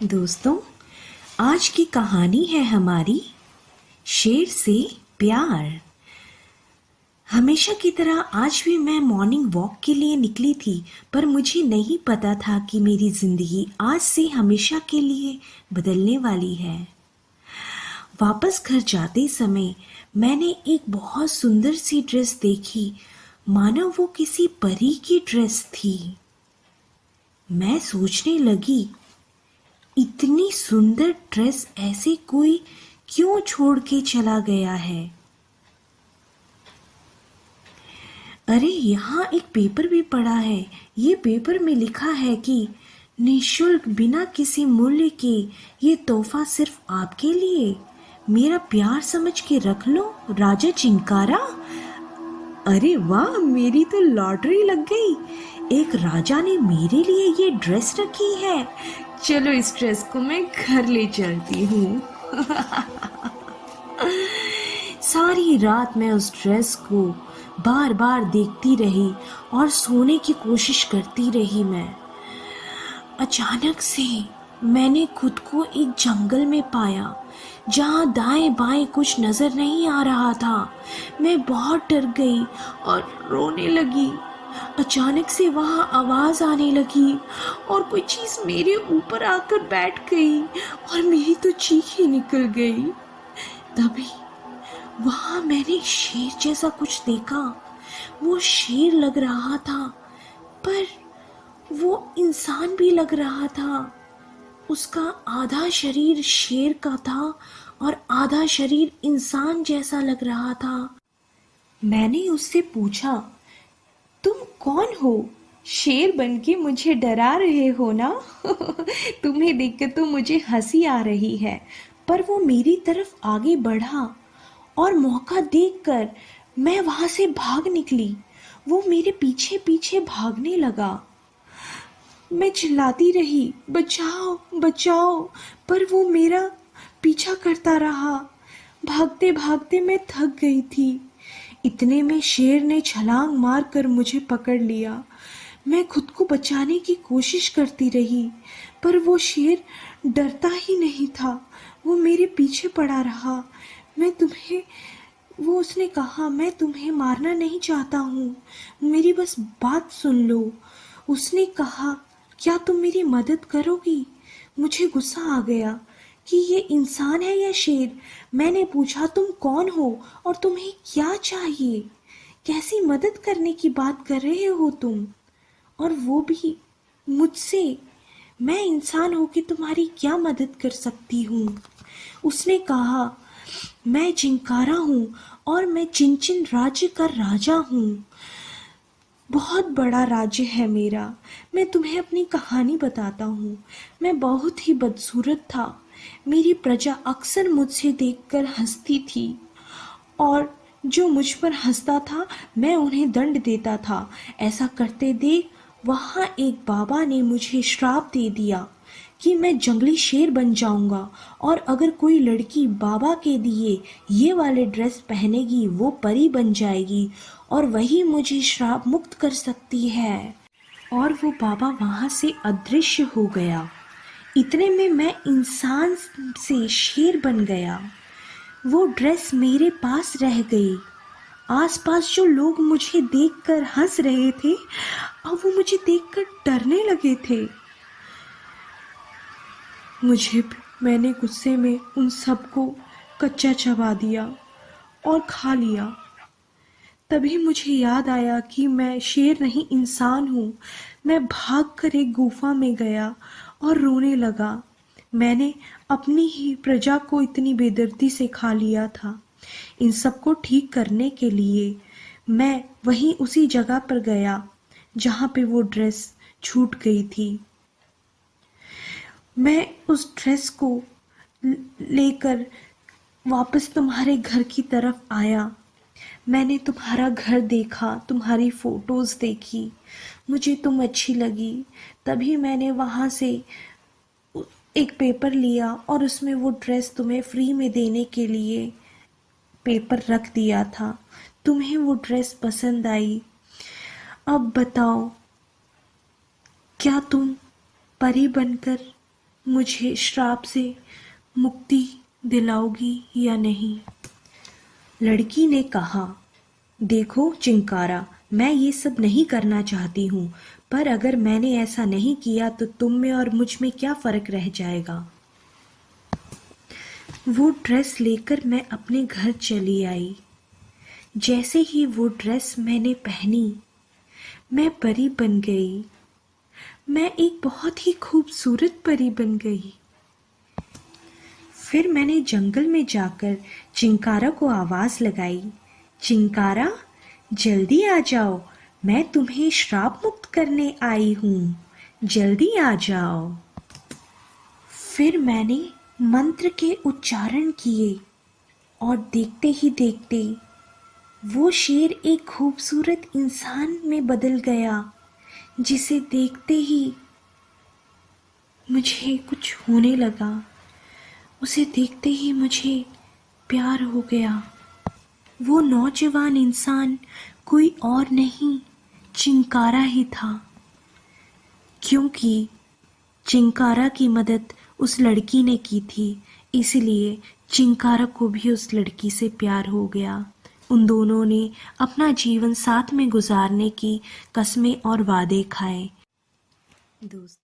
दोस्तों, आज की कहानी है हमारी शेर से प्यार। हमेशा की तरह आज भी मैं मॉर्निंग वॉक के लिए निकली थी, पर मुझे नहीं पता था कि मेरी जिंदगी आज से हमेशा के लिए बदलने वाली है। वापस घर जाते समय मैंने एक बहुत सुंदर सी ड्रेस देखी, मानो वो किसी परी की ड्रेस थी। मैं सोचने लगी, इतनी सुंदर ड्रेस ऐसे कोई क्यों छोड़ के चला गया है। अरे यहाँ एक पेपर भी पड़ा है। ये पेपर में लिखा है कि निशुल्क बिना किसी मूल्य के ये तोहफा सिर्फ आपके लिए, मेरा प्यार समझ के रख लो, राजा चिंकारा। अरे वाह, मेरी तो लॉटरी लग गई। एक राजा ने मेरे लिए ये ड्रेस रखी है। चलो इस ड्रेस को मैं घर ले चलती हूँ। सारी रात मैं उस ड्रेस को बार बार देखती रही और सोने की कोशिश करती रही। मैं अचानक से मैंने खुद को एक जंगल में पाया जहाँ दाएं बाएं कुछ नजर नहीं आ रहा था। मैं बहुत डर गई और रोने लगी। अचानक से वहाँ आवाज आने लगी और कोई चीज मेरे ऊपर आकर बैठ गई और मेरी तो चीख ही निकल गई। तभी वहाँ मैंने शेर जैसा कुछ देखा। वो शेर लग रहा था, पर वो इंसान भी लग रहा था। उसका आधा शरीर शेर का था और आधा शरीर इंसान जैसा लग रहा था। मैंने उससे पूछा, तुम कौन हो? शेर बनके मुझे डरा रहे हो ना? तुम्हें देखकर तो मुझे हंसी आ रही है। पर वो मेरी तरफ आगे बढ़ा और मौका देखकर मैं वहां से भाग निकली। वो मेरे पीछे पीछे भागने लगा। मैं चिल्लाती रही, बचाओ बचाओ, पर वो मेरा पीछा करता रहा। भागते भागते मैं थक गई थी। इतने में शेर ने छलांग मारकर मुझे पकड़ लिया। मैं खुद को बचाने की कोशिश करती रही, पर वो शेर डरता ही नहीं था। वो मेरे पीछे पड़ा रहा। उसने कहा, मैं तुम्हें मारना नहीं चाहता हूँ, मेरी बस बात सुन लो। उसने कहा, क्या तुम मेरी मदद करोगी? मुझे गुस्सा आ गया कि ये इंसान है या शेर। मैंने पूछा, तुम कौन हो और तुम्हें क्या चाहिए? कैसी मदद करने की बात कर रहे हो तुम, और वो भी मुझसे? मैं इंसान हो कि तुम्हारी क्या मदद कर सकती हूँ? उसने कहा, मैं चिंकारा हूँ और मैं चिंचिन राज्य का राजा हूँ। बहुत बड़ा राज्य है मेरा। मैं तुम्हें अपनी कहानी बताता हूँ। मैं बहुत ही बदसूरत था। मेरी प्रजा अक्सर मुझसे देखकर हंसती थी और जो मुझ पर हंसता था मैं उन्हें दंड देता था। ऐसा करते देख वहाँ एक बाबा ने मुझे श्राप दे दिया कि मैं जंगली शेर बन जाऊंगा, और अगर कोई लड़की बाबा के दिए ये वाले ड्रेस पहनेगी वो परी बन जाएगी और वही मुझे श्राप मुक्त कर सकती है। और वो बाबा वहां से अदृश्य हो गया। इतने में मैं इंसान से शेर बन गया। वो ड्रेस मेरे पास रह गई। आसपास जो लोग मुझे देखकर हंस रहे थे, अब वो मुझे देखकर डरने लगे थे। मैंने गुस्से में उन सबको कच्चा चबा दिया और खा लिया। तभी मुझे याद आया कि मैं शेर नहीं इंसान हूँ। मैं भागकर एक गुफा में गया और रोने लगा। मैंने अपनी ही प्रजा को इतनी बेदर्दी से खा लिया था। इन सबको ठीक करने के लिए मैं वहीं उसी जगह पर गया जहाँ पे वो ड्रेस छूट गई थी। मैं उस ड्रेस को लेकर वापस तुम्हारे घर की तरफ आया। मैंने तुम्हारा घर देखा, तुम्हारी फोटोज देखी, मुझे तुम अच्छी लगी। तभी मैंने वहाँ से एक पेपर लिया और उसमें वो ड्रेस तुम्हें फ्री में देने के लिए पेपर रख दिया था। तुम्हें वो ड्रेस पसंद आई। अब बताओ, क्या तुम परी बनकर मुझे श्राप से मुक्ति दिलाओगी या नहीं। लड़की ने कहा, देखो चिंकारा, मैं ये सब नहीं करना चाहती हूँ, पर अगर मैंने ऐसा नहीं किया तो तुम में और मुझ में क्या फर्क रह जाएगा। वो ड्रेस लेकर मैं अपने घर चली आई। जैसे ही वो ड्रेस मैंने पहनी, मैं परी बन गई। मैं एक बहुत ही खूबसूरत परी बन गई। फिर मैंने जंगल में जाकर चिंकारा को आवाज लगाई, चिंकारा जल्दी आ जाओ, मैं तुम्हें श्राप मुक्त करने आई हूँ, जल्दी आ जाओ। फिर मैंने मंत्र के उच्चारण किए और देखते ही देखते वो शेर एक खूबसूरत इंसान में बदल गया, जिसे देखते ही मुझे कुछ होने लगा। उसे देखते ही मुझे प्यार हो गया। वो नौजवान इंसान कोई और नहीं, चिंकारा ही था, क्योंकि चिंकारा की मदद उस लड़की ने की थी, इसलिए चिंकारा को भी उस लड़की से प्यार हो गया। उन दोनों ने अपना जीवन साथ में गुजारने की कस्में और वादे खाए। दोस्त